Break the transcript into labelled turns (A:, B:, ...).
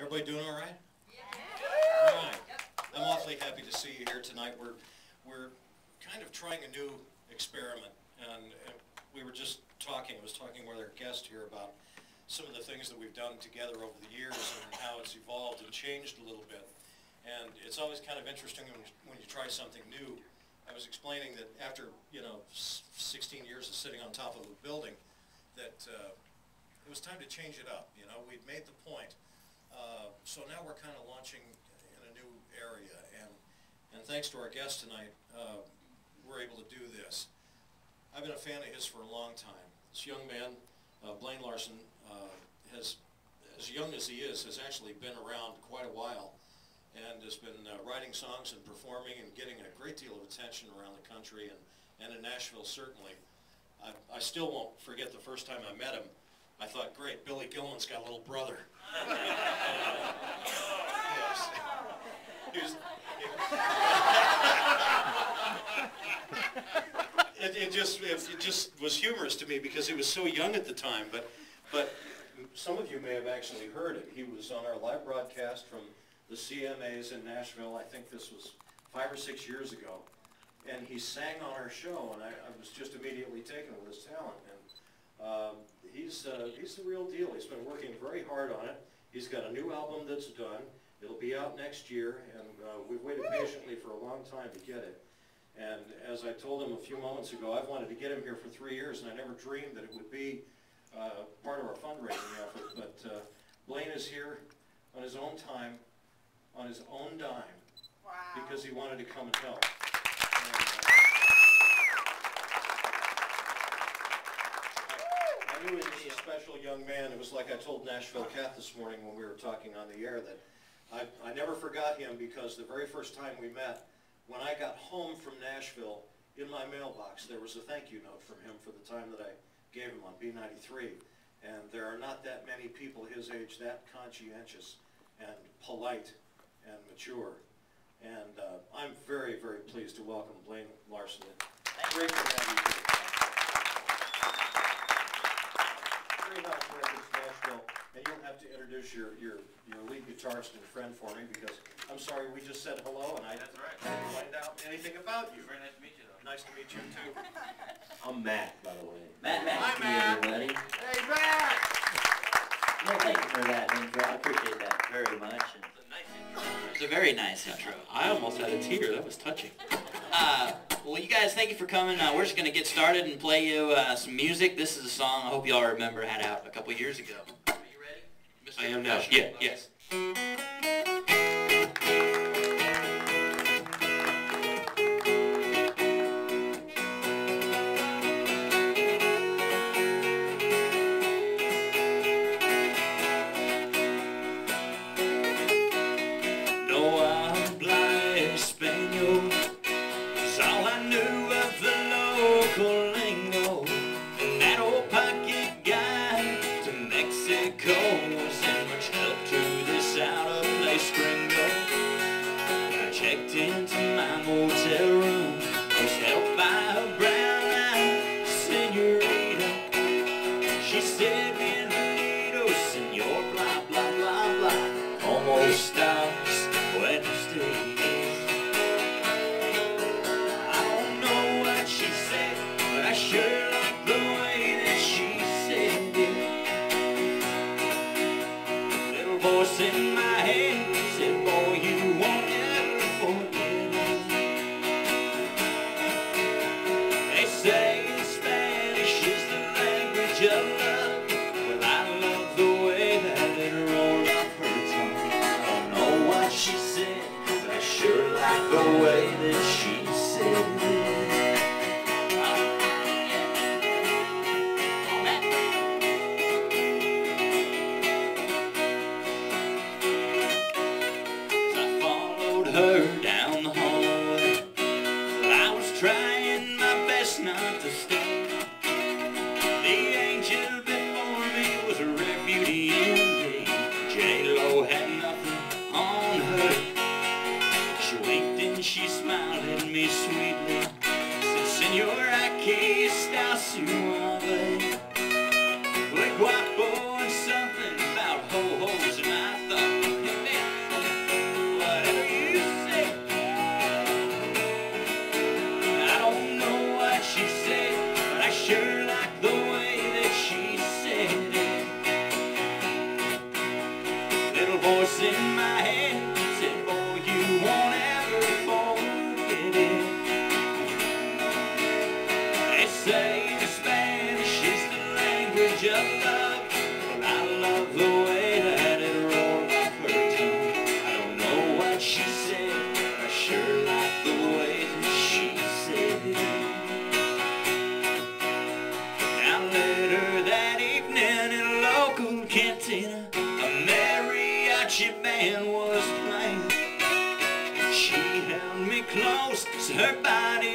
A: Everybody doing all right? Yeah. All right. I'm awfully happy to see you here tonight. We're kind of trying a new experiment, and we were just talking. I was talking with our guest here about some of the things that we've done together over the years and how it's evolved and changed a little bit. And it's always kind of interesting when you try something new. I was explaining that after 16 years of sitting on top of a building, that it was time to change it up. We'd made the point. So now we're kind of launching in a new area, and thanks to our guest tonight, we're able to do this. I've been a fan of his for a long time. This young man, Blaine Larsen, as young as he is, has actually been around quite a while and has been writing songs and performing and getting a great deal of attention around the country and in Nashville certainly. I still won't forget the first time I met him. I thought, great, Billy Gilman's got a little brother. It just was humorous to me because he was so young at the time, but some of you may have actually heard it. He was on our live broadcast from the CMAs in Nashville. I think this was 5 or 6 years ago, and he sang on our show, and I was just immediately taken with his talent. And he's the real deal. He's been working very hard on it. He's got a new album that's done. It'll be out next year, and we've waited patiently for a long time to get it. And as I told him a few moments ago, I've wanted to get him here for 3 years, and I never dreamed that it would be part of our fundraising effort. But Blaine is here on his own time, on his own dime, wow, because he wanted to come and help. I knew he was a special young man. It was like I told Nashville Cat this morning when we were talking on the air that I never forgot him, because the very first time we met, when I got home from Nashville, in my mailbox there was a thank you note from him for the time that I gave him on B93. And there are not that many people his age that conscientious and polite and mature. And I'm very, very pleased to welcome Blaine Larsen. Great to have you here. Treehouse Records Nashville, and you'll have to introduce your lead guitarist and friend for me, because I'm sorry, we just said hello and I didn't find out anything about you.
B: Very nice to meet you, though.
A: Nice to meet you too.
C: I'm Matt, by the way.
B: Matt.
C: Hi, Matt. Everybody.
B: Hey, Matt.
C: No, thank you for that intro. I appreciate that very much. And
B: It's a nice intro.
D: It's a very nice intro.
A: I almost had a tear. That was touching.
D: Well, you guys, thank you for coming. We're just going to get started and play you some music. This is a song I hope you all remember had out a couple years ago.
B: Are you ready?
D: I am now. Yeah, yes. Into my motel room, I was helped by a brown-eyed senorita. She said, "Bienvenido, senor, blah, blah, blah, blah. Almost stops Wednesdays." I don't know what she said, but I sure like the way that she said it. Little voice in my head said, "Boy, you won't ever forget." Say in Spanish is the language of love. Well, I love the way that it rolled off her tongue. I don't know what she said, but I sure like the way that she said it. As I followed her down the hallway, well, I was trying not to stay. The angel before me was a rare beauty indeed. J-Lo had nothing on her. She winked and she smiled at me sweetly. Said, "Senor, aquí está su ave." Well, guapo and something about ho-hos, and I thought, band was playing. She held me close so her body